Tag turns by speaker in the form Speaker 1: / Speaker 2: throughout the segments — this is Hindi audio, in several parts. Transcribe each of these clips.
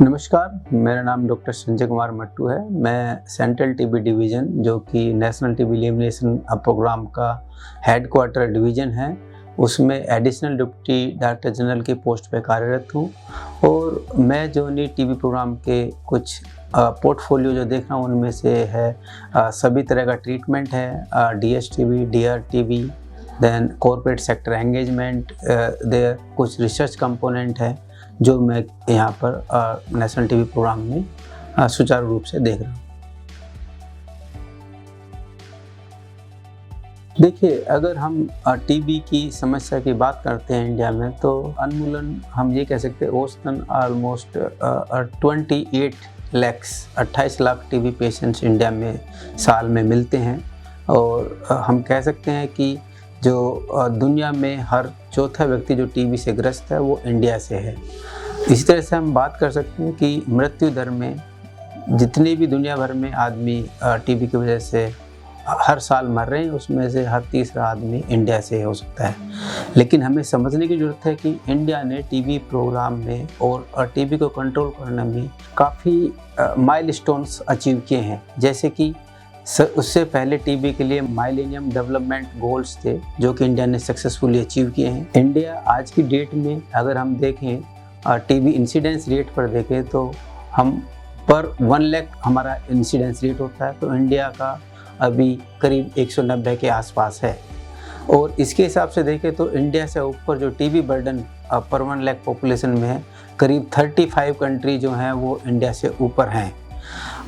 Speaker 1: नमस्कार, मेरा नाम डॉक्टर संजय कुमार मट्टू है। मैं सेंट्रल टीबी डिवीज़न जो कि नेशनल टीबी एलिमिनेशन प्रोग्राम का हेडक्वार्टर डिवीज़न है, उसमें एडिशनल डिप्टी डायरेक्टर जनरल की पोस्ट पे कार्यरत हूँ। और मैं जो नी टीबी प्रोग्राम के कुछ पोर्टफोलियो जो देख रहा हूँ उनमें से है सभी तरह का ट्रीटमेंट है, DSTB, DRTB, then corporate sector engagement, there कुछ रिसर्च कंपोनेंट है जो मैं यहाँ पर नेशनल टीबी प्रोग्राम में सुचारू रूप से देख रहा हूँ। देखिए, अगर हम टीबी की समस्या की बात करते हैं इंडिया में, तो उन्मूलन हम ये कह सकते हैं औसतन almost 28 lakh TB patients India में साल में मिलते हैं। और हम कह सकते हैं कि जो दुनिया में हर चौथा व्यक्ति जो टीबी से ग्रस्त है वो इंडिया से है। इसी तरह से हम बात कर सकते हैं कि मृत्यु दर में जितने भी दुनिया भर में आदमी टीबी की वजह से हर साल मर रहे हैं, उसमें से हर तीसरा आदमी इंडिया से हो सकता है। लेकिन हमें समझने की ज़रूरत है कि इंडिया ने टीबी प्रोग्राम में और टीबी को कंट्रोल करने में काफ़ी माइलस्टोन्स अचीव किए हैं। जैसे कि उससे पहले टीबी के लिए माइलेनियम डेवलपमेंट गोल्स थे जो कि इंडिया ने सक्सेसफुली अचीव किए हैं। इंडिया आज की डेट में अगर हम देखें टीबी इंसिडेंस रेट पर देखें तो हम पर 1 लाख हमारा इंसिडेंस रेट होता है, तो इंडिया का अभी करीब 190 के आसपास है। और इसके हिसाब से देखें तो इंडिया से ऊपर जो टीबी बर्डन पर 1 लाख पॉपुलेशन में है, करीब 35 कंट्री जो हैं वो इंडिया से ऊपर हैं।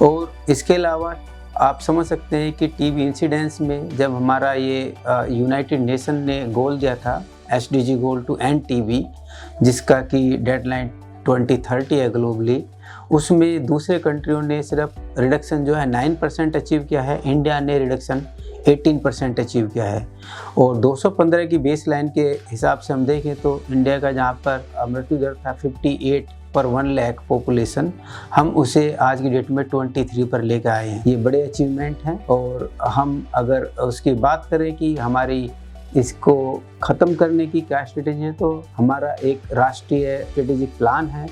Speaker 1: और इसके अलावा आप समझ सकते हैं कि टीबी इंसिडेंस में जब हमारा ये यूनाइटेड नेशन ने गोल दिया था, SDG goal to end TB, जिसका कि डेडलाइन 2030 है ग्लोबली, उसमें दूसरे कंट्रियों ने सिर्फ रिडक्शन जो है 9% अचीव किया है, इंडिया ने रिडक्शन 18% अचीव किया है। और 215 की बेस लाइन के हिसाब से हम देखें तो इंडिया का जहाँ पर मृत्यु दर था 58 पर 1 लाख पॉपुलेशन, हम उसे आज की डेट में 23 पर लेकर आए हैं। ये बड़े अचीवमेंट हैं। और हम अगर उसकी बात करें कि हमारी इसको ख़त्म करने की क्या स्ट्रेटेजी है, तो हमारा एक राष्ट्रीय स्ट्रेटेजिक प्लान है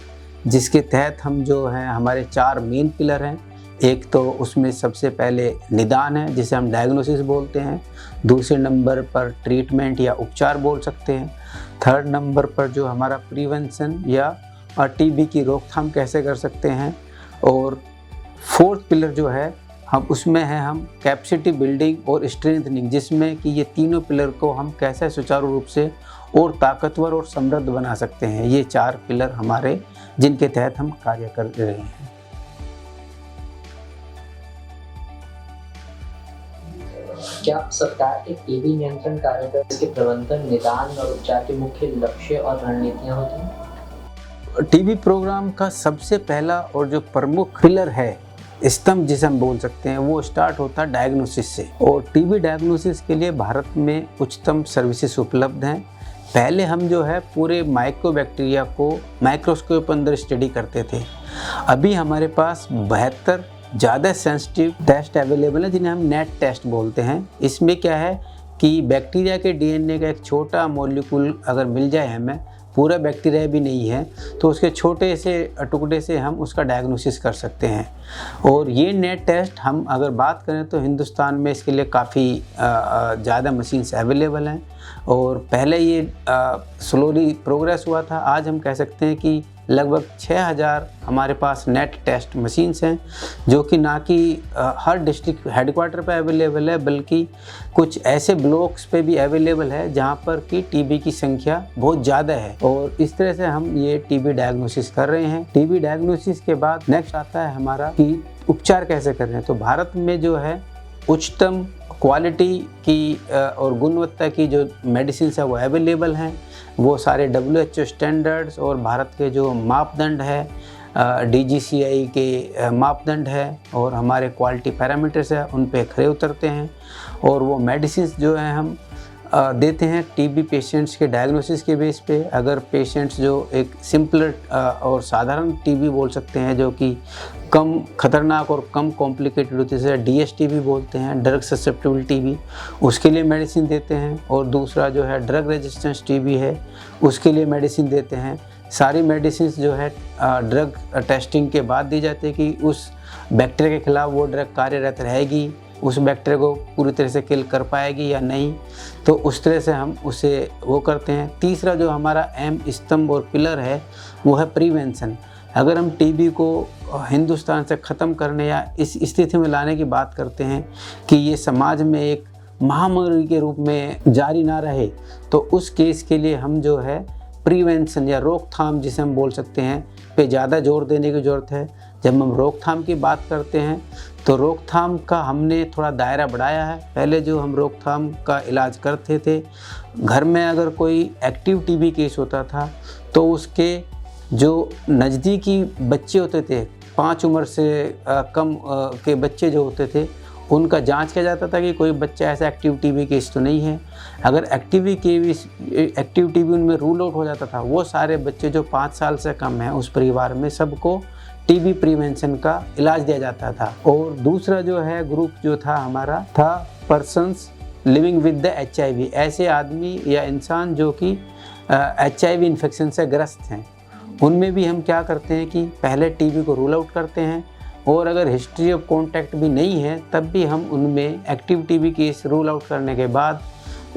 Speaker 1: जिसके तहत हम जो हैं हमारे 4 मेन पिलर हैं। एक तो उसमें सबसे पहले निदान है जिसे हम डायग्नोसिस बोलते हैं, दूसरे नंबर पर ट्रीटमेंट या उपचार बोल सकते हैं, थर्ड नंबर पर जो हमारा प्रिवेंशन या टीबी की रोकथाम कैसे कर सकते हैं, और फोर्थ पिलर जो है हम उसमें है हम कैपेसिटी बिल्डिंग और स्ट्रेंथनिंग, जिसमें कि ये तीनों पिलर को हम कैसे सुचारू रूप से और ताकतवर और समृद्ध बना सकते हैं। ये 4 पिलर हमारे जिनके तहत हम कार्य कर रहे हैं।
Speaker 2: क्या सरकार के टीबी नियंत्रण कार्यक्रम के प्रबंधन, निदान और उपचार के मुख्य लक्ष्य और रणनीतियां होती हैं?
Speaker 1: टीबी प्रोग्राम का सबसे पहला और जो प्रमुख पिलर है, स्तंभ जिसे हम बोल सकते हैं, वो स्टार्ट होता है डायग्नोसिस से। और टीबी डायग्नोसिस के लिए भारत में उच्चतम सर्विसेज उपलब्ध हैं। पहले हम जो है पूरे माइक्रोबैक्टीरिया को माइक्रोस्कोप अंदर स्टडी करते थे। अभी हमारे पास 72 ज़्यादा सेंसिटिव टेस्ट अवेलेबल है जिन्हें हम नेट टेस्ट बोलते हैं। इसमें क्या है कि बैक्टीरिया के DNA का एक छोटा मॉलिक्यूल अगर मिल जाए हमें, पूरा बैक्टीरिया भी नहीं है, तो उसके छोटे से टुकड़े से हम उसका डायग्नोसिस कर सकते हैं। और ये नेट टेस्ट हम अगर बात करें तो हिंदुस्तान में इसके लिए काफ़ी ज़्यादा मशीन्स अवेलेबल हैं। और पहले ये स्लोली प्रोग्रेस हुआ था। आज हम कह सकते हैं कि लगभग 6000 हमारे पास नेट टेस्ट मशीन्स हैं, जो कि ना कि हर डिस्ट्रिक्ट हेडक्वार्टर पे अवेलेबल है, बल्कि कुछ ऐसे ब्लॉक्स पे भी अवेलेबल है जहाँ पर कि टीबी की संख्या बहुत ज़्यादा है। और इस तरह से हम ये टीबी डायग्नोसिस कर रहे हैं। टीबी डायग्नोसिस के बाद नेक्स्ट आता है हमारा कि उपचार कैसे कर रहे हैं। तो भारत में जो है उच्चतम क्वालिटी की और गुणवत्ता की जो मेडिसिन है वो अवेलेबल हैं। वो सारे WHO स्टैंडर्ड्स और भारत के जो मापदंड है, DGCI के मापदंड है और हमारे क्वालिटी पैरामीटर्स है, उन पे खरे उतरते हैं। और वो मेडिसिन जो है हम देते हैं टीबी पेशेंट्स के डायग्नोसिस के बेस पे। अगर पेशेंट्स जो एक सिंपल और साधारण टीबी बोल सकते हैं, जो कि कम खतरनाक और कम कॉम्प्लिकेटेड होती है, जैसे DSTB बोलते हैं, ड्रग ससेप्टेबल टीबी, उसके लिए मेडिसिन देते हैं। और दूसरा जो है ड्रग रेजिस्टेंस टीबी है, उसके लिए मेडिसिन देते हैं। सारी मेडिसिन जो है ड्रग टेस्टिंग के बाद दी जाती है कि उस बैक्टीरिया के खिलाफ वो ड्रग कार्यरत रहेगी, उस बैक्टीरिया को पूरी तरह से किल कर पाएगी या नहीं, तो उस तरह से हम उसे वो करते हैं। तीसरा जो हमारा अहम स्तंभ और पिलर है वो है प्रिवेंशन। अगर हम टीबी को हिंदुस्तान से ख़त्म करने या इस स्थिति में लाने की बात करते हैं कि ये समाज में एक महामारी के रूप में जारी ना रहे, तो उस केस के लिए हम जो है प्रिवेंशन या रोकथाम जिसे हम बोल सकते हैं पे ज़्यादा जोर देने की ज़रूरत है। जब हम रोकथाम की बात करते हैं तो रोकथाम का हमने थोड़ा दायरा बढ़ाया है। पहले जो हम रोकथाम का इलाज करते थे, घर में अगर कोई एक्टिव टीबी केस होता था तो उसके जो नज़दीकी बच्चे होते थे, 5 उम्र से कम के बच्चे जो होते थे, उनका जांच किया जाता था कि कोई बच्चा ऐसा एक्टिव टीबी केस तो नहीं है। अगर एक्टिव टीबी उनमें रूल आउट हो जाता था, वो सारे बच्चे जो 5 साल से कम हैं उस परिवार में सबको टीबी प्रिवेंशन का इलाज दिया जाता था। और दूसरा जो है ग्रुप जो था हमारा था persons living with the HIV, ऐसे आदमी या इंसान जो कि HIV इन्फेक्शन से ग्रस्त हैं। उनमें भी हम क्या करते हैं कि पहले टीबी को रूल आउट करते हैं, और अगर हिस्ट्री ऑफ कॉन्टैक्ट भी नहीं है तब भी हम उनमें active TB case rule out करने के बाद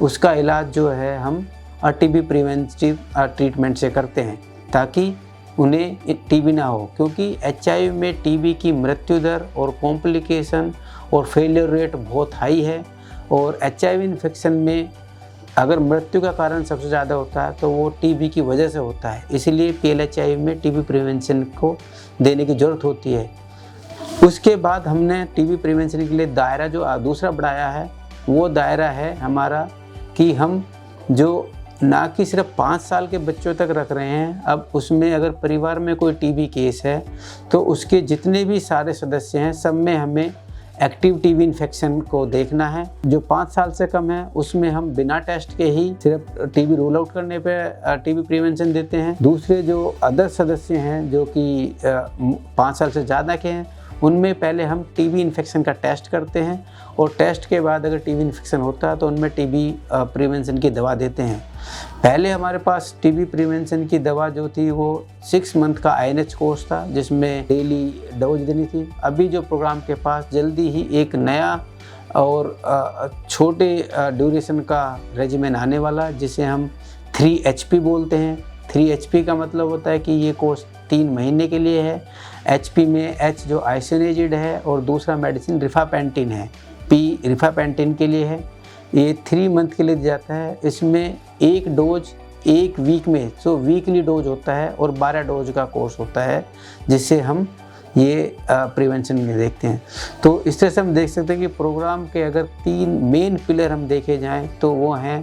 Speaker 1: उसका इलाज जो है हम टीबी प्रिवेंटिव ट्रीटमेंट से करते हैं ताकि उन्हें टीबी ना हो। क्योंकि HIV में टीबी की मृत्यु दर और कॉम्प्लिकेशन और फेलियर रेट बहुत हाई है, और HIV इन्फेक्शन में अगर मृत्यु का कारण सबसे ज़्यादा होता है तो वो टीबी की वजह से होता है। इसलिए PLHIV में टीबी प्रिवेंशन को देने की ज़रूरत होती है। उसके बाद हमने टीबी प्रिवेंशन के लिए दायरा जो दूसरा बढ़ाया है वो दायरा है हमारा कि हम जो ना कि सिर्फ 5 साल के बच्चों तक रख रहे हैं, अब उसमें अगर परिवार में कोई टीबी केस है तो उसके जितने भी सारे सदस्य हैं सब में हमें एक्टिव टीबी इन्फेक्शन को देखना है। जो 5 साल से कम है उसमें हम बिना टेस्ट के ही सिर्फ टीबी रूल आउट करने पे टीबी प्रिवेंशन देते हैं। दूसरे जो अदर सदस्य हैं जो कि 5 साल से ज़्यादा के हैं उनमें पहले हम टीबी इन्फेक्शन का टेस्ट करते हैं, और टेस्ट के बाद अगर टीबी इन्फेक्शन होता है तो उनमें टीबी प्रिवेंशन की दवा देते हैं। पहले हमारे पास टीबी प्रिवेंशन की दवा जो थी वो 6 मंथ का INH कोर्स था जिसमें डेली डोज देनी थी। अभी जो प्रोग्राम के पास जल्दी ही एक नया और छोटे ड्यूरेशन का रेजिमेन आने वाला जिसे हम 3HP बोलते हैं। 3HP का मतलब होता है कि ये कोर्स 3 महीने के लिए है। HP में H जो आइसोनियाज़िड है और दूसरा मेडिसिन रिफापेंटिन है, P रिफापेंटिन के लिए है। ये 3 मंथ के लिए दिया जाता है। इसमें एक डोज 1 वीक में, तो वीकली डोज होता है और 12 डोज का कोर्स होता है जिससे हम ये प्रिवेंशन में देखते हैं। तो इस तरह से हम देख सकते हैं कि प्रोग्राम के अगर 3 मेन पिलर हम देखे जाएँ तो वो हैं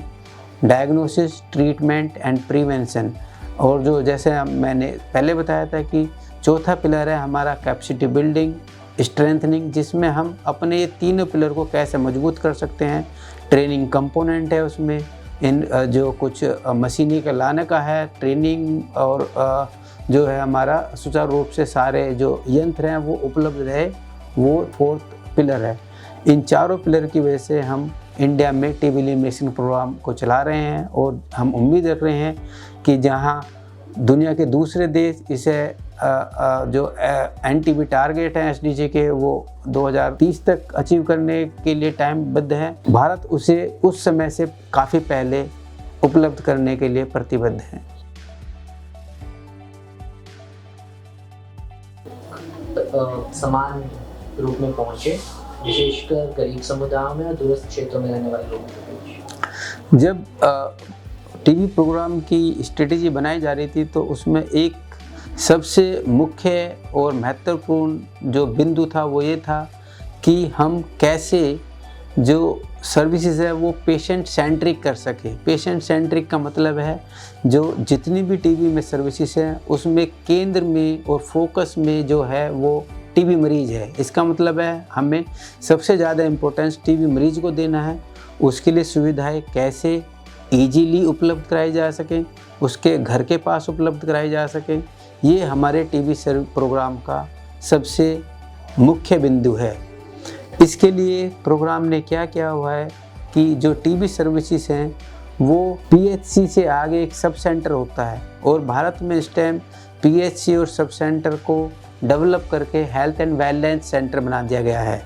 Speaker 1: डायग्नोसिस, ट्रीटमेंट एंड प्रिवेंशन। और जो जैसे मैंने पहले बताया था कि चौथा पिलर है हमारा कैपेसिटी बिल्डिंग, स्ट्रेंथनिंग, जिसमें हम अपने ये तीनों पिलर को कैसे मजबूत कर सकते हैं। ट्रेनिंग कंपोनेंट है उसमें, इन जो कुछ मशीनी का लाने का है ट्रेनिंग, और जो है हमारा सुचारू रूप से सारे जो यंत्र हैं वो उपलब्ध रहे, वो 4th पिलर है। इन चारों पिलर की वजह से हम इंडिया में टीबी एलिमिनेशन प्रोग्राम को चला रहे हैं, और हम उम्मीद रख रहे हैं कि जहां दुनिया के दूसरे देश इसे जो NTB टारगेट हैं SDG के वो 2030 तक अचीव करने के लिए टाइमबद्ध है, भारत उसे उस समय से काफ़ी पहले उपलब्ध करने के लिए प्रतिबद्ध है।
Speaker 2: समान रूप में पहुँचे, विशेषकर गरीब समुदायों में और दूरस्थ क्षेत्रों में रहने वाले लोगों के बीच।
Speaker 1: जब टीवी प्रोग्राम की स्ट्रेटेजी बनाई जा रही थी तो उसमें एक सबसे मुख्य और महत्वपूर्ण जो बिंदु था वो ये था कि हम कैसे जो सर्विसेज है वो पेशेंट सेंट्रिक कर सके। पेशेंट सेंट्रिक का मतलब है जो जितनी भी टीबी में सर्विसेज हैं उसमें केंद्र में और फोकस में जो है वो टीबी मरीज़ है। इसका मतलब है हमें सबसे ज़्यादा इम्पोर्टेंस टीबी मरीज़ को देना है। उसके लिए सुविधाएं कैसे ईजीली उपलब्ध कराई जा सकें, उसके घर के पास उपलब्ध कराई जा सकें, ये हमारे टीबी प्रोग्राम का सबसे मुख्य बिंदु है। इसके लिए प्रोग्राम ने क्या किया हुआ है कि जो टीबी सर्विसेज हैं वो पीएचसी से आगे एक सब सेंटर होता है, और भारत में इस टाइम पीएचसी और सब सेंटर को डेवलप करके हेल्थ एंड वेलनेस सेंटर बना दिया गया है।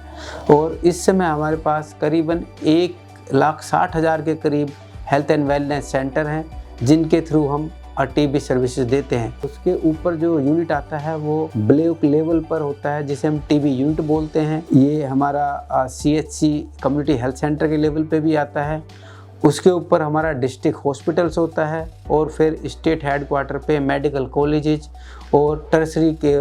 Speaker 1: और इस समय हमारे पास करीबन 1,60,000 के करीब हेल्थ एंड वेलनेस सेंटर हैं, जिनके थ्रू हम टीबी सर्विसेज देते हैं। उसके ऊपर जो यूनिट आता है वो ब्लॉक लेवल पर होता है, जिसे हम टीबी यूनिट बोलते हैं। ये हमारा सीएचसी कम्युनिटी हेल्थ सेंटर के लेवल पे भी आता है। उसके ऊपर हमारा डिस्ट्रिक्ट हॉस्पिटल्स होता है, और फिर स्टेट हेडक्वार्टर पे मेडिकल कॉलेजेस और टर्सरी के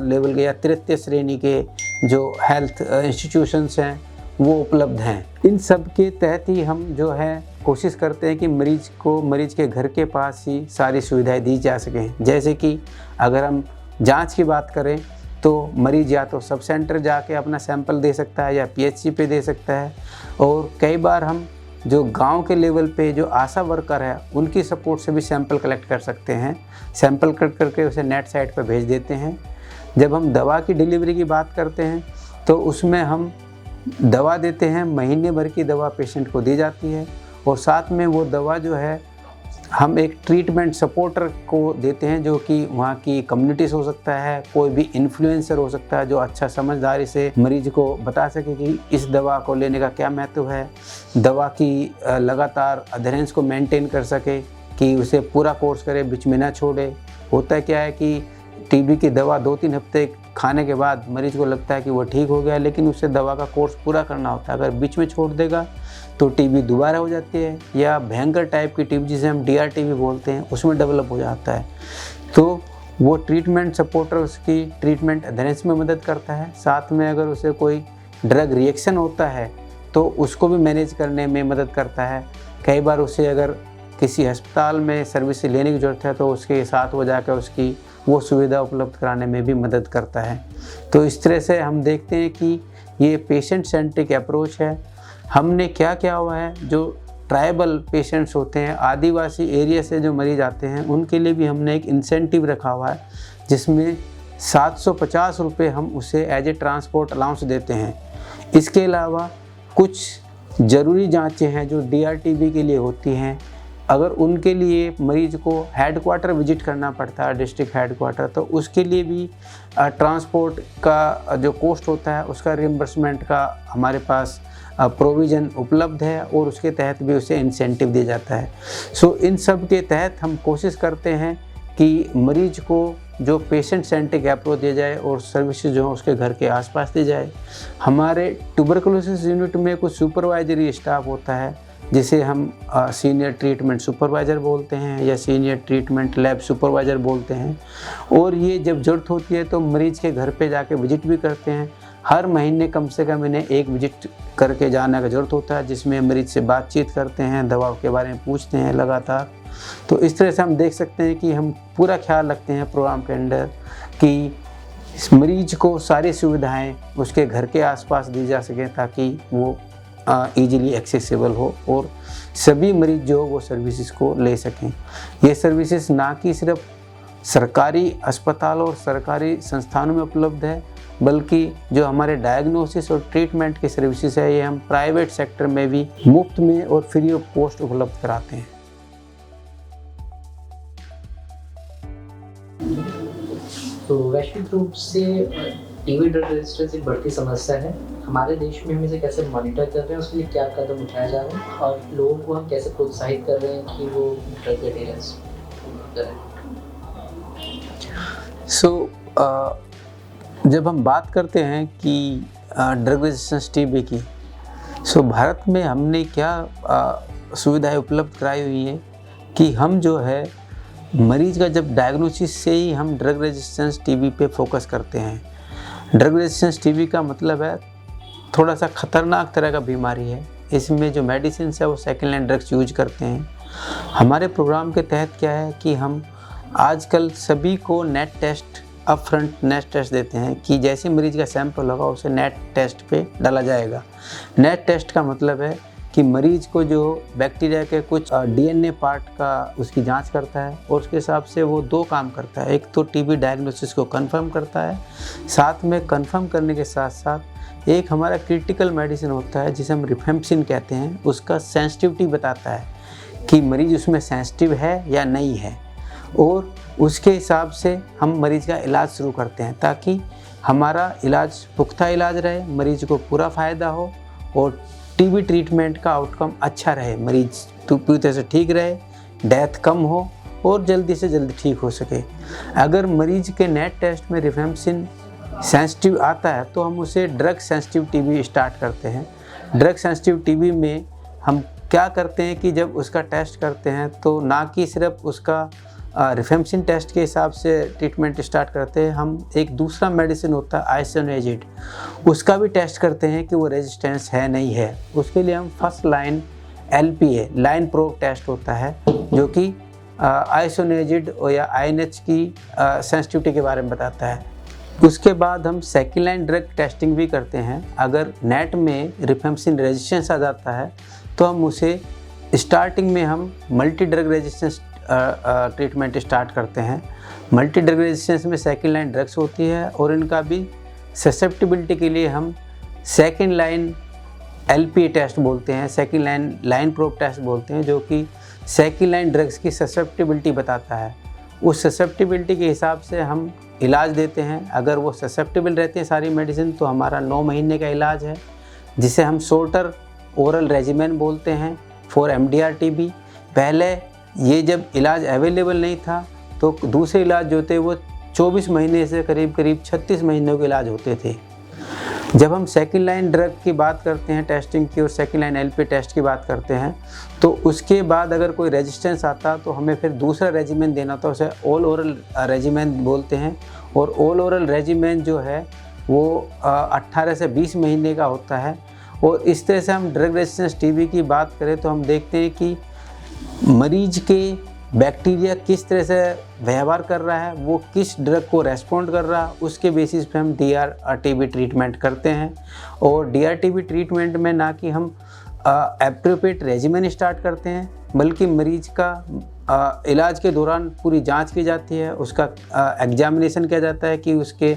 Speaker 1: लेवल के या तृतीय श्रेणी के जो हेल्थ इंस्टीट्यूशंस हैं वो उपलब्ध हैं। इन सब के तहत ही हम जो है कोशिश करते हैं कि मरीज के घर के पास ही सारी सुविधाएं दी जा सकें। जैसे कि अगर हम जांच की बात करें तो मरीज या तो सब सेंटर जाके अपना सैंपल दे सकता है या पीएचसी पे दे सकता है, और कई बार हम जो गांव के लेवल पे जो आशा वर्कर है उनकी सपोर्ट से भी सैंपल कलेक्ट कर सकते हैं। सैंपल कलेक्ट करके उसे नेट साइट पर भेज देते हैं। जब हम दवा की डिलीवरी की बात करते हैं तो उसमें हम दवा देते हैं, महीने भर की दवा पेशेंट को दी जाती है, और साथ में वो दवा जो है हम एक ट्रीटमेंट सपोर्टर को देते हैं, जो कि वहाँ की कम्युनिटीज़ हो सकता है, कोई भी इन्फ्लुएंसर हो सकता है जो अच्छा समझदारी से मरीज को बता सके कि इस दवा को लेने का क्या महत्व है, दवा की लगातार अधेरेंस को मेंटेन कर सके, कि उसे पूरा कोर्स करे, बीच में ना छोड़े। होता क्या है कि टीबी की दवा 2-3 हफ्ते खाने के बाद मरीज को लगता है कि वो ठीक हो गया, लेकिन उसे दवा का कोर्स पूरा करना होता है। अगर बीच में छोड़ देगा तो टीबी दोबारा हो जाती है, या भयंकर टाइप की टीबी जिसे हम डीआरटीबी बोलते हैं उसमें डेवलप हो जाता है। तो वो ट्रीटमेंट सपोर्टर उसकी ट्रीटमेंट एडहेरेंस में मदद करता है। साथ में अगर उसे कोई ड्रग रिएक्शन होता है तो उसको भी मैनेज करने में मदद करता है। कई बार उसे अगर किसी अस्पताल में सर्विस लेने की ज़रूरत है तो उसके साथ वो जाकर उसकी वो सुविधा उपलब्ध कराने में भी मदद करता है। तो इस तरह से हम देखते हैं कि ये पेशेंट सेंट्रिक अप्रोच है। हमने क्या किया हुआ है, जो ट्राइबल पेशेंट्स होते हैं, आदिवासी एरिया से जो मरीज आते हैं, उनके लिए भी हमने एक इंसेंटिव रखा हुआ है, जिसमें 750 रुपये हम उसे एज ए ट्रांसपोर्ट अलाउंस देते हैं। इसके अलावा कुछ ज़रूरी जांचें हैं जो डीआरटीबी के लिए होती हैं, अगर उनके लिए मरीज को हेडक्वार्टर विजिट करना पड़ता है, डिस्ट्रिक्ट हेडक्वार्टर, तो उसके लिए भी ट्रांसपोर्ट का जो कॉस्ट होता है उसका रिम्बर्समेंट का हमारे पास प्रोविज़न उपलब्ध है, और उसके तहत भी उसे इंसेंटिव दिया जाता है। सो इन सब के तहत हम कोशिश करते हैं कि मरीज को जो पेशेंट सेंट्रिक अप्रोच दिया जाए और सर्विसेज जो है उसके घर के आसपास दी जाए। हमारे ट्यूबरकुलोसिस यूनिट में कुछ सुपरवाइजरी स्टाफ होता है, जिसे हम सीनियर ट्रीटमेंट सुपरवाइज़र बोलते हैं या सीनियर ट्रीटमेंट लैब सुपरवाइज़र बोलते हैं, और ये जब ज़रूरत होती है तो मरीज़ के घर पे जाके विजिट भी करते हैं। हर महीने कम से कम इन्हें एक विजिट करके जाने का ज़रूरत होता है, जिसमें मरीज़ से बातचीत करते हैं, दवाओं के बारे में पूछते हैं लगातार। तो इस तरह से हम देख सकते हैं कि हम पूरा ख्याल रखते हैं प्रोग्राम के अंदर कि इस मरीज को सारी सुविधाएं उसके घर के आसपास दी जा सकें, ताकि वो ईजिली एक्सेसिबल हो और सभी मरीज जो वो सर्विसेज को ले सकें। ये सर्विसेज ना कि सिर्फ सरकारी अस्पताल और सरकारी संस्थानों में उपलब्ध है, बल्कि जो हमारे डायग्नोसिस और ट्रीटमेंट की सर्विसेज है ये हम प्राइवेट सेक्टर में भी मुफ्त में और फ्री ऑफ कॉस्ट उपलब्ध कराते हैं।
Speaker 2: तो वैश्विक रूप से टीबी ड्रग रेजिस्टेंस एक बढ़ती समस्या है। हमारे देश में हम इसे कैसे मॉनिटर कर रहे हैं, उसके लिए क्या कदम उठाए जा रहे हैं, और लोगों को हम कैसे प्रोत्साहित कर रहे हैं कि वो ड्रग एडहेरेंस करें।
Speaker 1: जब हम बात करते हैं कि ड्रग रेजिस्टेंस टीबी की, भारत में हमने क्या सुविधाएं उपलब्ध कराई हुई हैं कि हम जो है मरीज का जब डायग्नोसिस से ही हम ड्रग रेजिस्टेंस टीबी पे फोकस करते हैं। ड्रग रेजिस्टेंस टीबी का मतलब है थोड़ा सा ख़तरनाक तरह का बीमारी है। इसमें जो मेडिसिन है वो सेकेंड लाइन ड्रग्स यूज करते हैं। हमारे प्रोग्राम के तहत क्या है कि हम आजकल सभी को NAAT test up front NAAT test देते हैं कि जैसे मरीज का सैंपल होगा उसे नेट टेस्ट पे डाला जाएगा। नेट टेस्ट का मतलब है कि मरीज को जो बैक्टीरिया के कुछ डीएनए पार्ट का उसकी जांच करता है, और उसके हिसाब से वो दो काम करता है। एक तो टीबी डायग्नोसिस को कंफर्म करता है, साथ में कंफर्म करने के साथ साथ एक हमारा क्रिटिकल मेडिसिन होता है जिसे हम रिफेम्पसिन कहते हैं, उसका सेंसिटिविटी बताता है कि मरीज़ उसमें सेंसिटिव है या नहीं है, और उसके हिसाब से हम मरीज़ का इलाज शुरू करते हैं ताकि हमारा इलाज पुख्ता इलाज रहे, मरीज़ को पूरा फ़ायदा हो और टीबी ट्रीटमेंट का आउटकम अच्छा रहे, मरीज़ पूरी तरह से ठीक रहे, डेथ कम हो और जल्दी से जल्दी ठीक हो सके। अगर मरीज़ के नेट टेस्ट में रिफेम्पसिन सेंसिटिव आता है तो हम उसे ड्रग सेंसिटिव टीबी स्टार्ट करते हैं। ड्रग सेंसिटिव टीबी में हम क्या करते हैं कि जब उसका टेस्ट करते हैं तो ना कि सिर्फ उसका रिफेम्पसिन टेस्ट के हिसाब से ट्रीटमेंट स्टार्ट करते हैं, हम एक दूसरा मेडिसिन होता है आइसोनियाज़िड, उसका भी टेस्ट करते हैं कि वो रेजिस्टेंस है नहीं है। उसके लिए हम first line LPA line probe test होता है जो कि आइसोनियाज़िड या INH की सेंसिटिविटी के बारे में बताता है। उसके बाद हम सेकेंड लाइन ड्रग टेस्टिंग भी करते हैं। अगर नेट में रिफेम्पसिन रेजिस्टेंस आ जाता है तो हम उसे स्टार्टिंग में हम multi drug resistance treatment start करते हैं। मल्टी ड्रग रेजिस्टेंस में सेकेंड लाइन ड्रग्स होती है और इनका भी ससेप्टिबिलिटी के लिए हम सेकेंड लाइन LPA टेस्ट बोलते हैं, सेकेंड लाइन प्रोब टेस्ट बोलते हैं, जो कि सेकेंड लाइन ड्रग्स की ससेप्टिबिलिटी बताता है। उस ससेप्टिबिलिटी के हिसाब से हम इलाज देते हैं। अगर वो ससेप्टिबल रहते हैं सारी मेडिसिन तो हमारा 9 महीने का इलाज है, जिसे हम शॉर्टर ओरल रेजिमेन बोलते हैं फॉर MDR TB। पहले ये जब इलाज अवेलेबल नहीं था तो दूसरे इलाज जो थे वो 24 महीने से करीब 36 महीनों के इलाज होते थे। जब हम सेकेंड लाइन ड्रग की बात करते हैं टेस्टिंग की और सेकेंड लाइन LPA टेस्ट की बात करते हैं तो उसके बाद अगर कोई रेजिस्टेंस आता तो हमें फिर दूसरा रेजिमेन देना होता है, उसे ऑल ओरल रेजिमेन बोलते हैं। और ऑल ओरल रेजिमेन जो है वो 18 से 20 महीने का होता है। और इस तरह से हम ड्रग रेजिस्टेंस TB की बात करें तो हम देखते हैं कि मरीज के बैक्टीरिया किस तरह से व्यवहार कर रहा है, वो किस ड्रग को रेस्पॉन्ड कर रहा है, उसके बेसिस पे हम DRTB ट्रीटमेंट करते हैं। और DRTB ट्रीटमेंट में ना कि हम एप्रोप्रिएट रेजिमेन स्टार्ट करते हैं, बल्कि मरीज का इलाज के दौरान पूरी जांच की जाती है, उसका एग्जामिनेशन किया जाता है कि उसके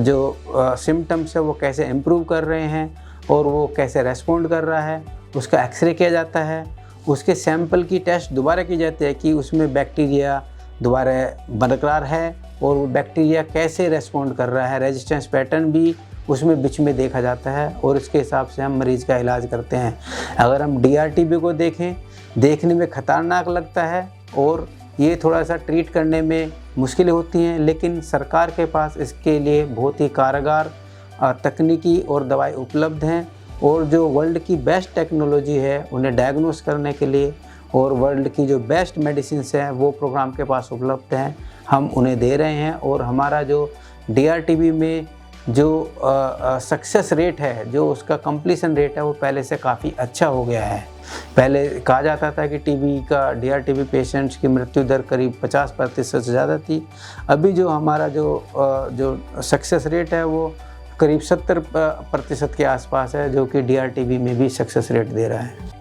Speaker 1: जो सिम्टम्स है वो कैसे इम्प्रूव कर रहे हैं और वो कैसे रेस्पॉन्ड कर रहा है, उसका एक्सरे किया जाता है, उसके सैंपल की टेस्ट दोबारा की जाती है कि उसमें बैक्टीरिया दोबारा बरकरार है और वो बैक्टीरिया कैसे रेस्पॉन्ड कर रहा है, रेजिस्टेंस पैटर्न भी उसमें बीच में देखा जाता है और इसके हिसाब से हम मरीज़ का इलाज करते हैं। अगर हम DRTB को देखें, देखने में ख़तरनाक लगता है और ये थोड़ा सा ट्रीट करने में मुश्किलें होती हैं, लेकिन सरकार के पास इसके लिए बहुत ही कारगर तकनीकी और दवाई उपलब्ध हैं। और जो वर्ल्ड की बेस्ट टेक्नोलॉजी है उन्हें डायग्नोस करने के लिए और वर्ल्ड की जो बेस्ट मेडिसिन्स हैं वो प्रोग्राम के पास उपलब्ध हैं, हम उन्हें दे रहे हैं। और हमारा जो DRTB में जो सक्सेस रेट है, जो उसका कंप्लीशन रेट है, वो पहले से काफ़ी अच्छा हो गया है। पहले कहा जाता था कि DRTB पेशेंट्स की मृत्यु दर करीब 50% से ज़्यादा थी। अभी जो हमारा जो सक्सेस रेट है वो करीब 70% के आसपास है, जो कि DRTB में भी सक्सेस रेट दे रहा है।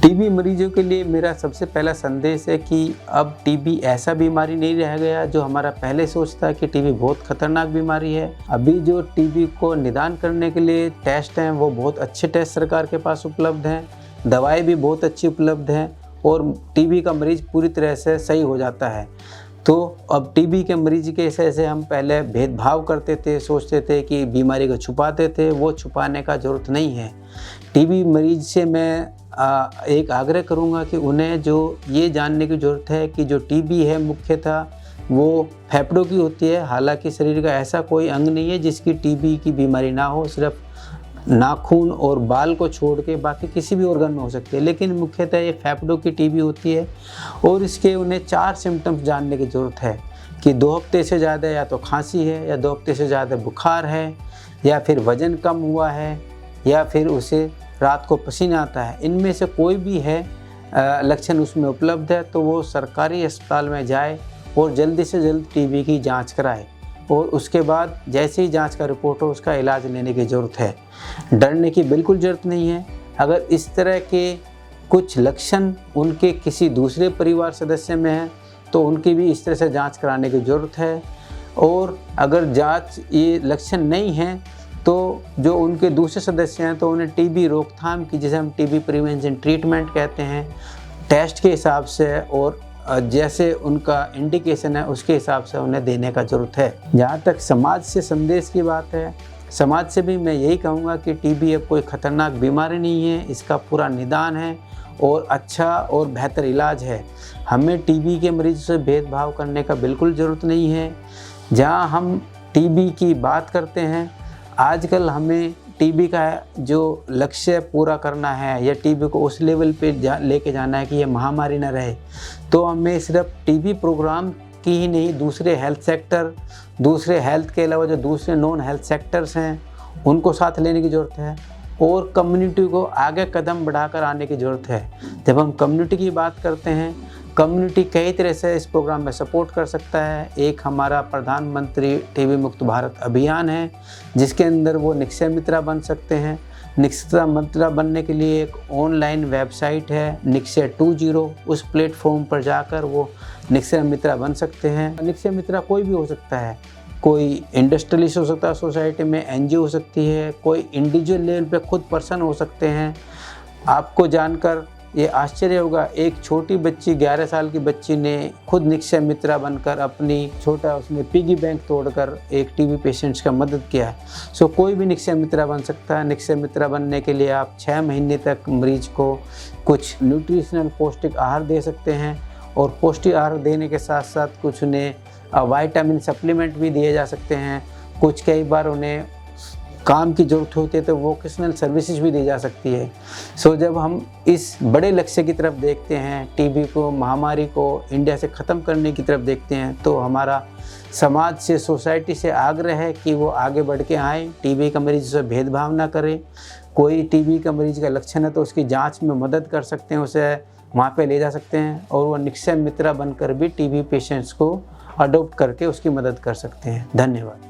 Speaker 1: TB मरीजों के लिए मेरा सबसे पहला संदेश है कि अब TB ऐसा बीमारी नहीं रह गया जो हमारा पहले सोच था कि TB बहुत खतरनाक बीमारी है। अभी जो TB को निदान करने के लिए टेस्ट हैं वो बहुत अच्छे टेस्ट सरकार के पास उपलब्ध हैं, दवाई भी बहुत अच्छी उपलब्ध हैं और TB का मरीज पूरी तरह से सही हो जाता है। तो अब TB के मरीज के ऐसे हम पहले भेदभाव करते थे, सोचते थे कि बीमारी को छुपाते थे, वो छुपाने का ज़रूरत नहीं है। TB मरीज से मैं एक आग्रह करूंगा कि उन्हें जो ये जानने की ज़रूरत है कि जो TB है मुख्यतः वो फेफड़ों की होती है। हालांकि शरीर का ऐसा कोई अंग नहीं है जिसकी TB की बीमारी ना हो, सिर्फ नाखून और बाल को छोड़ के बाकी किसी भी ऑर्गन में हो सकती है, लेकिन मुख्यतः ये फेफड़ों की TB होती है। और इसके उन्हें 4 सिम्टम्स जानने की ज़रूरत है कि 2 हफ्ते से ज़्यादा या तो खांसी है, या 2 हफ्ते से ज़्यादा बुखार है, या फिर वज़न कम हुआ है, या फिर उसे रात को पसीना आता है। इनमें से कोई भी है लक्षण उसमें उपलब्ध है तो वो सरकारी अस्पताल में जाए और जल्दी से जल्द TB की जांच कराए और उसके बाद जैसे ही जांच का रिपोर्ट हो उसका इलाज लेने की ज़रूरत है। डरने की बिल्कुल ज़रूरत नहीं है। अगर इस तरह के कुछ लक्षण उनके किसी दूसरे परिवार सदस्य में हैं तो उनकी भी इस तरह से जांच कराने की ज़रूरत है। और अगर जांच ये लक्षण नहीं हैं तो जो उनके दूसरे सदस्य हैं तो उन्हें टीबी रोकथाम की, जिसे हम टीबी प्रिवेंशन ट्रीटमेंट कहते हैं, टेस्ट के हिसाब से और जैसे उनका इंडिकेशन है उसके हिसाब से उन्हें देने का ज़रूरत है। जहाँ तक समाज से संदेश की बात है, समाज से भी मैं यही कहूँगा कि टीबी अब कोई ख़तरनाक बीमारी नहीं है, इसका पूरा निदान है और अच्छा और बेहतर इलाज है। हमें टीबी के मरीज से भेदभाव करने का बिल्कुल ज़रूरत नहीं है। जहाँ हम टीबी की बात करते हैं, आजकल हमें टीबी का जो लक्ष्य पूरा करना है या टीबी को उस लेवल पे लेके जाना है कि ये महामारी न रहे, तो हमें सिर्फ टीबी प्रोग्राम की ही नहीं, दूसरे हेल्थ सेक्टर, दूसरे हेल्थ के अलावा जो दूसरे नॉन हेल्थ सेक्टर्स हैं उनको साथ लेने की ज़रूरत है और कम्युनिटी को आगे कदम बढ़ाकर आने की ज़रूरत है। जब हम कम्युनिटी की बात करते हैं, कम्युनिटी कई तरह से इस प्रोग्राम में सपोर्ट कर सकता है। एक हमारा प्रधानमंत्री टीबी मुक्त भारत अभियान है, जिसके अंदर वो निक्षय मित्र बन सकते हैं। निक्षय मित्र बनने के लिए एक ऑनलाइन वेबसाइट है निक्षय 20, उस प्लेटफॉर्म पर जाकर वो निक्षय मित्र बन सकते हैं। निक्षय मित्र कोई भी हो सकता है, कोई इंडस्ट्रियलिस्ट हो सकता है सोसाइटी में, एनजीओ हो सकती है, कोई इंडिविजुअल लेवल पे खुद पर्सन हो सकते हैं। आपको जानकर ये आश्चर्य होगा, एक छोटी बच्ची 11 साल की बच्ची ने खुद निक्षय मित्र बनकर अपनी छोटा उसने पिगी बैंक तोड़कर एक टीबी पेशेंट्स का मदद किया है। सो कोई भी निक्षय मित्र बन सकता है। निक्षय मित्र बनने के लिए आप 6 महीने तक मरीज को कुछ न्यूट्रिशनल पौष्टिक आहार दे सकते हैं और पौष्टिक आहार देने के साथ साथ कुछ उन्हें विटामिन सप्लीमेंट भी दिए जा सकते हैं। कुछ कई बार उन्हें काम की ज़रूरत होती है तो वोकेशनल सर्विसेज भी दी जा सकती है। सो जब हम इस बड़े लक्ष्य की तरफ देखते हैं, टीबी को, महामारी को इंडिया से ख़त्म करने की तरफ देखते हैं, तो हमारा समाज से, सोसाइटी से आग्रह है कि वो आगे बढ़ के आएँ, टीबी का मरीज से भेदभाव ना करें। कोई टीबी का मरीज का लक्षण है तो उसकी जाँच में मदद कर सकते हैं, उसे वहाँ पे ले जा सकते हैं और वो निक्षय मित्र बनकर भी टीबी पेशेंट्स को अडॉप्ट करके उसकी मदद कर सकते हैं। धन्यवाद।